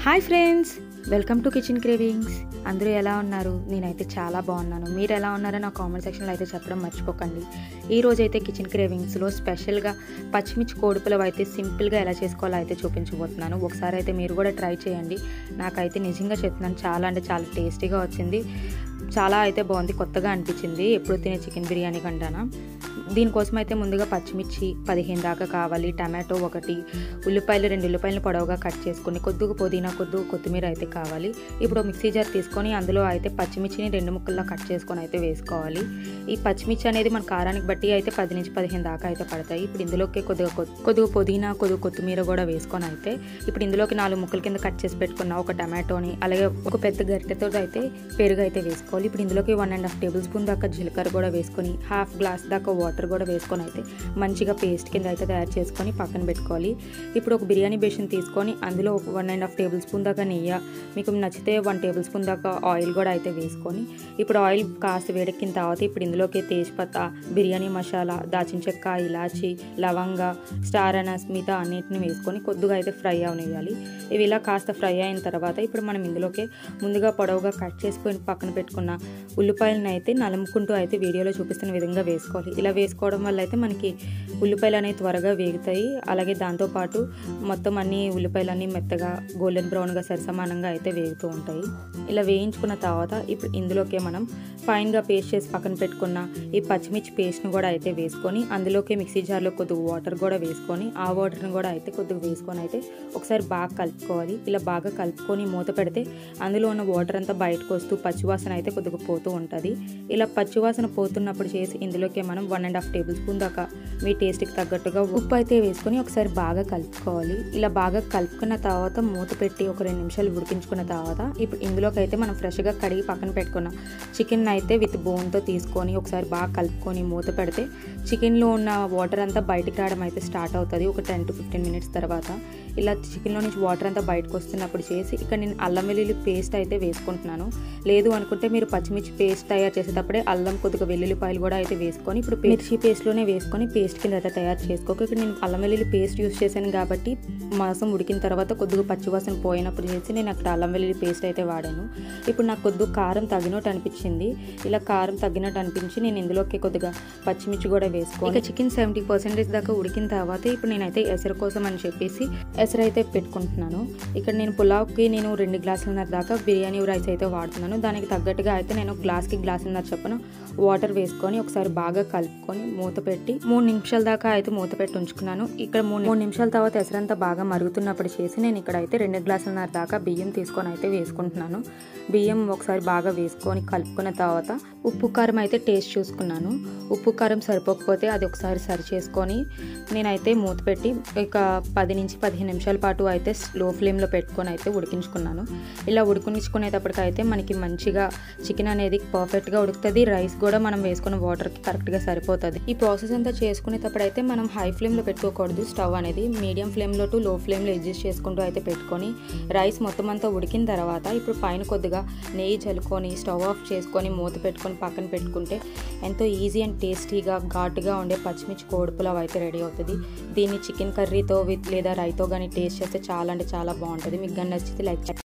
Hi friends, welcome to kitchen cravings. అందరూ ఎలా ఉన్నారు? నేనైతే చాలా బాగున్నాను. మీరు ఎలా ఉన్నారో నా కామెంట్ సెక్షన్లో అయితే చెప్పడం మర్చిపోకండి. ఈరోజు అయితే కిచెన్ క్రేవింగ్స్లో స్పెషల్గా పచ్చిమిర్చి కోడిపులవ అయితే సింపుల్గా ఎలా చేసుకోవాలో అయితే చూపించబోతున్నాను. ఒకసారి అయితే మీరు కూడా ట్రై చేయండి. నాకైతే నిజంగా చెప్తున్నాను, చాలా అంటే చాలా టేస్టీగా వచ్చింది. చాలా అయితే బాగుంది, కొత్తగా అనిపించింది ఎప్పుడు తినే చికెన్ బిర్యానీ కంటానా. దీనికోసం అయితే ముందుగా పచ్చిమిర్చి 15 దాకా కావాలి, టమాటో 1, ఉల్లిపాయలు 2 ఉల్లిపాయలను పొడవుగా కట్ చేసుకొని, కొద్దిగా పుదీనా, కొద్దిగా కొత్తిమీర అయితే కావాలి. ఇప్పుడు మిక్సీ జార్ తీసుకొని అందులో అయితే పచ్చిమిర్చిని 2 ముక్కల్లో కట్ చేసుకొని అయితే వేసుకోవాలి. ఈ పచ్చిమిర్చి అనేది మన కారానికి బట్టి అయితే 10 నుంచి 15 దాకా అయితే పడతాయి. ఇప్పుడు ఇందులోకి కొద్దిగా పుదీనా, కొద్దిగా కొత్తిమీర కూడా వేసుకొని అయితే ఇప్పుడు ఇందులోకి 4 ముక్కల కింద కట్ చేసి పెట్టుకున్న ఒక టమాటోని, అలాగే ఒక పెద్ద గరిటెతో అయితే పెరుగు అయితే వేసుకోవాలి. ఇప్పుడు ఇందులోకి 1.5 టేబుల్ స్పూన్ దాకా జీలకర్ర కూడా వేసుకొని, హాఫ్ గ్లాస్ దాకా వాటర్ కూడా వేసుకొని అయితే మంచిగా పేస్ట్ కింద అయితే తయారు చేసుకొని పక్కన పెట్టుకోవాలి. ఇప్పుడు ఒక బిర్యానీ బేషన్ తీసుకొని అందులో 1.5 టేబుల్ స్పూన్ దాకా నెయ్యి, మీకు నచ్చితే 1 టేబుల్ స్పూన్ దాకా ఆయిల్ కూడా అయితే వేసుకొని, ఇప్పుడు ఆయిల్ కాస్త వేడెక్కిన తర్వాత ఇప్పుడు ఇందులోకి తేజ్పత్తా, బిర్యానీ మసాలా, దాచిన చెక్క, ఇలాచి, లవంగ, స్టార్ అనస్ మిగతా అన్నిటిని వేసుకొని కొద్దిగా అయితే ఫ్రై అవనివ్వాలి. ఇవి ఇలా కాస్త ఫ్రై అయిన తర్వాత ఇప్పుడు మనం ఇందులోకి ముందుగా పొడవుగా కట్ చేసుకొని పక్కన పెట్టుకున్న ఉల్లిపాయలను అయితే నలుముకుంటూ అయితే వీడియోలో చూపిస్తున్న విధంగా వేసుకోవాలి. ఇలా వేసుకోవడం వల్ల అయితే మనకి ఉల్లిపాయలు అనేవి త్వరగా వేగుతాయి. అలాగే దాంతోపాటు మొత్తం అన్ని ఉల్లిపాయలన్నీ మెత్తగా గోల్డెన్ బ్రౌన్గా సరిసమానంగా అయితే వేగుతూ ఉంటాయి. ఇలా వేయించుకున్న తర్వాత ఇప్పుడు ఇందులోకి మనం ఫైన్గా పేస్ట్ చేసి పక్కన పెట్టుకున్న ఈ పచ్చిమిర్చి పేస్ట్ని కూడా అయితే వేసుకొని, అందులోకి మిక్సీ జార్లో కొద్దిగా వాటర్ కూడా వేసుకొని, ఆ వాటర్ని కూడా అయితే కొద్దిగా వేసుకొని అయితే ఒకసారి బాగా కలుపుకోవాలి. ఇలా బాగా కలుపుకొని మూత పెడితే అందులో ఉన్న వాటర్ అంతా బయటకు వస్తూ పచ్చివాసన అయితే కొద్దిగా పోతూ ఉంటుంది. ఇలా పచ్చివాసన పోతున్నప్పుడు చేసి ఇందులోకి మనం 1.5 టేబుల్ స్పూన్ దాకా మీ టేస్ట్కి తగ్గట్టుగా ఉప్పు అయితే వేసుకొని ఒకసారి బాగా కలుపుకోవాలి. ఇలా బాగా కలుపుకున్న తర్వాత మూత పెట్టి ఒక 2 నిమిషాలు ఉడికించుకున్న తర్వాత ఇప్పుడు ఇందులోకి అయితే మనం ఫ్రెష్గా కడిగి పక్కన పెట్టుకున్న చికెన్ అయితే విత్ బోన్తో తీసుకొని ఒకసారి బాగా కలుపుకొని మూత పెడితే చికెన్లో ఉన్న వాటర్ అంతా బయటకు రావడం అయితే స్టార్ట్ అవుతుంది. ఒక 10 to 15 మినిట్స్ తర్వాత ఇలా చికెన్లో నుంచి వాటర్ అంతా బయటకు వస్తున్నప్పుడు చేసి ఇక్కడ నేను అల్లం వెల్లుల్లి పేస్ట్ అయితే వేసుకుంటున్నాను. లేదు అనుకుంటే మీరు పచ్చిమిర్చి పేస్ట్ తయారు చేసేటప్పుడే అల్లం కొద్దిగా వెల్లుల్లిపాయలు కూడా అయితే వేసుకొని ఇప్పుడు మిర్చి పేస్ట్లోనే వేసుకొని పేస్ట్ కింద అయితే తయారు చేసుకోక. ఇక్కడ నేను అల్లం వెల్లుల్లి పేస్ట్ యూస్ చేశాను కాబట్టి మాంసం ఉడికిన తర్వాత కొద్దిగా పచ్చివాసన పోయినప్పుడు చేసి నేను అక్కడ అల్లం వెల్లుల్లి పేస్ట్ అయితే వాడాను. ఇప్పుడు నాకు కొద్దిగా కారం తగినట్టు అనిపించింది. ఇలా కారం తగ్గినట్టు అనిపించి నేను ఇందులోకి కొద్దిగా పచ్చిమిర్చి కూడా వేసుకోవాలి. ఇక చికెన్ 70% దాకా ఉడికిన తర్వాత ఇప్పుడు నేనైతే ఎసరు కోసం అని చెప్పేసి ఎసరు అయితే పెట్టుకుంటున్నాను. ఇక్కడ నేను పులావ్కి నేను 2 గ్లాసులన్నర దాకా బిర్యానీ రైస్ అయితే వాడుతున్నాను. దానికి తగ్గట్టుగా అయితే నేను గ్లాస్కి గ్లాసున్నర చొప్పున వాటర్ వేసుకొని ఒకసారి బాగా కలుపుకొని మూత పెట్టి 3 నిమిషాల దాకా అయితే మూత పెట్టి ఉంచుకున్నాను. ఇక్కడ 3 నిమిషాల తర్వాత ఎసరంతా బాగా మరుగుతున్నప్పుడు చేసి నేను ఇక్కడ అయితే 2 గ్లాసులన్నర దాకా బియ్యం తీసుకొని అయితే వేసుకుంటున్నాను. బియ్యం ఒకసారి బాగా వేసుకొని కలుపుకున్న తర్వాత ఉప్పు కారం అయితే టేస్ట్ చూసుకున్నాను. ఉప్పు కారం సరిపోకపోతే అది ఒకసారి సరి చేసుకొని నేనైతే మూత పెట్టి ఇక 10 నుంచి 15 నిమిషాల పాటు అయితే లో ఫ్లేమ్లో పెట్టుకొని అయితే ఉడికించుకున్నాను. ఇలా ఉడికించుకునేటప్పటికైతే మనకి మంచిగా చికెన్ అనేది పర్ఫెక్ట్గా ఉడుకుతుంది. రైస్ కూడా మనం వేసుకున్న వాటర్కి కరెక్ట్గా సరిపోతుంది. ఈ ప్రాసెస్ అంతా చేసుకునేటప్పుడు అయితే మనం హై ఫ్లేమ్లో పెట్టుకోకూడదు. స్టవ్ అనేది మీడియం ఫ్లేమ్లో టు లో ఫ్లేమ్లో అడ్జస్ట్ చేసుకుంటూ అయితే పెట్టుకొని రైస్ మొత్తం అంతా ఉడికిన తర్వాత ఇప్పుడు పైన కొద్దిగా నెయ్యి చల్లుకొని స్టవ్ ఆఫ్ చేసుకొని మూత పెట్టుకొని పక్కన పెట్టుకుంటే ఎంతో ఈజీ అండ్ టేస్టీగా ఘాటుగా ఉండే పచ్చిమిర్చి కోడిపులావ్ అయితే రెడీ అవుతుంది. దీన్ని చికెన్ కర్రీతో లేదా రైతో కానీ టేస్ట్ చేస్తే చాలా అంటే చాలా బాగుంటుంది. మీకు కానీ నచ్చితే లైక్